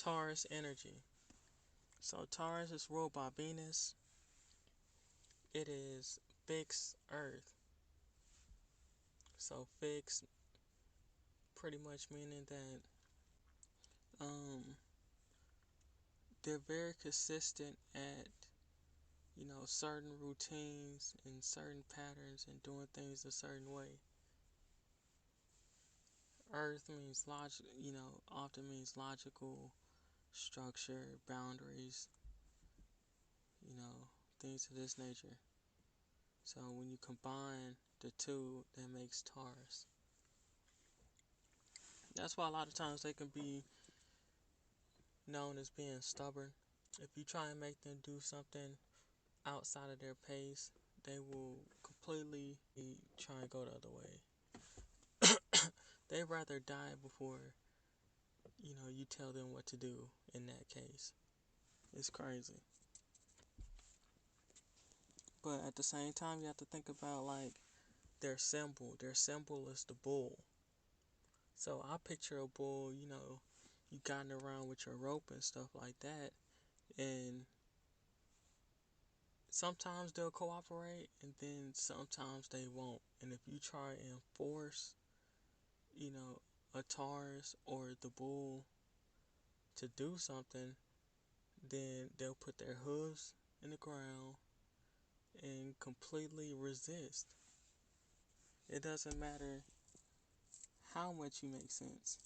Taurus Energy. So Taurus is ruled by Venus. It is fixed Earth. So fixed pretty much meaning that um, they're very consistent at certain routines and certain patterns and doing things a certain way. Earth means logic, often means logical structure, boundaries, things of this nature. So when you combine the two, that makes Taurus. That's why a lot of times they can be known as being stubborn. If you try and make them do something outside of their pace, they will completely try and go the other way. They'd rather die before, you tell them what to do in that case. It's crazy. But at the same time, you have to think about like their symbol. Their symbol is the bull. So I picture a bull, you guiding around with your rope and stuff like that. And sometimes they'll cooperate and then sometimes they won't. And if you try and force, a Taurus or the bull to do something, then they'll put their hooves in the ground and completely resist. It doesn't matter how much you make sense.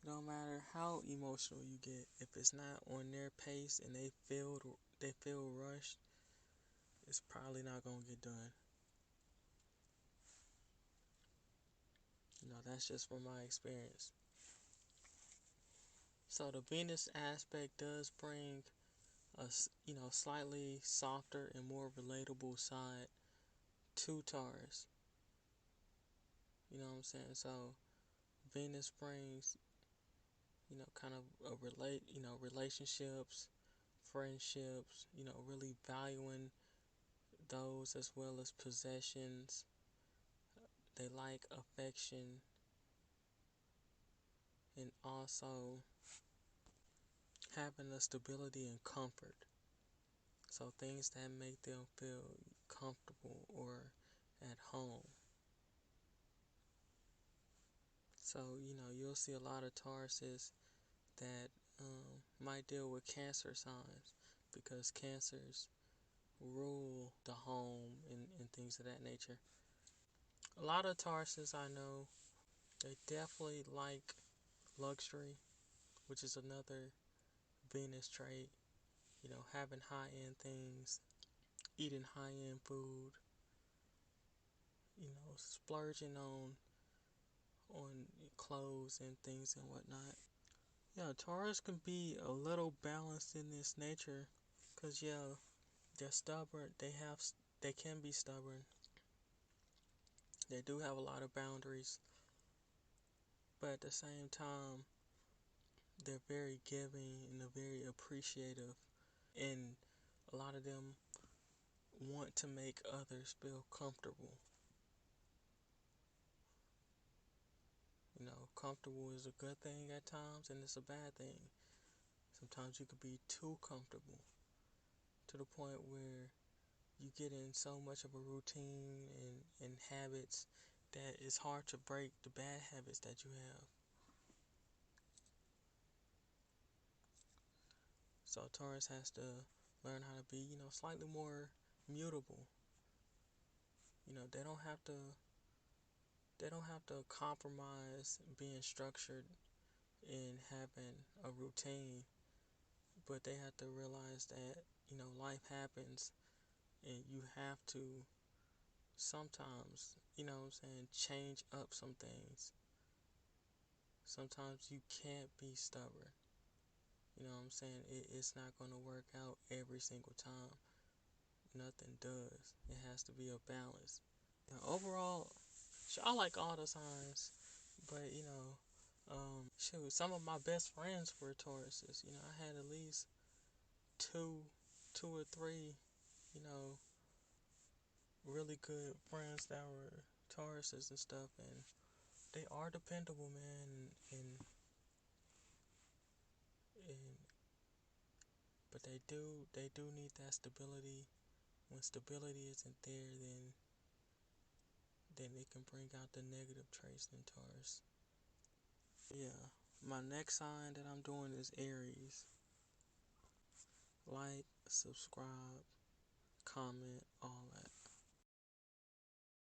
It don't matter how emotional you get. If it's not on their pace and they feel rushed, it's probably not gonna get done. That's just from my experience. So the Venus aspect does bring a slightly softer and more relatable side to Taurus. You know what I'm saying? So Venus brings kind of relationships, friendships, really valuing those as well as possessions. They like affection and also having a stability and comfort. So things that make them feel comfortable or at home. So, you'll see a lot of Tauruses that might deal with Cancer signs because Cancers rule the home and things of that nature. A lot of Tauruses I know, they definitely like luxury, which is another Venus trait. Having high-end things, eating high-end food, splurging on clothes and things and whatnot. Yeah, Taurus can be a little balanced in this nature, cause yeah, they're stubborn. They can be stubborn. They do have a lot of boundaries, but at the same time, they're very giving and they're very appreciative, and a lot of them want to make others feel comfortable. Comfortable is a good thing at times, and it's a bad thing. Sometimes you could be too comfortable to the point where you get in so much of a routine and habits that it's hard to break the bad habits that you have. So Taurus has to learn how to be, slightly more mutable. They don't have to compromise being structured and having a routine, but they have to realize that, life happens and you have to sometimes, change up some things. Sometimes you can't be stubborn. It's not going to work out every single time. Nothing does. It has to be a balance. Now, overall, I like all the signs, but some of my best friends were Tauruses. I had at least two or three, you know, really good friends that were Tauruses and stuff, and they are dependable, man, and But they do need that stability. When stability isn't there, then it can bring out the negative traits in Taurus. Yeah. My next sign that I'm doing is Aries. Like, subscribe, comment, all that.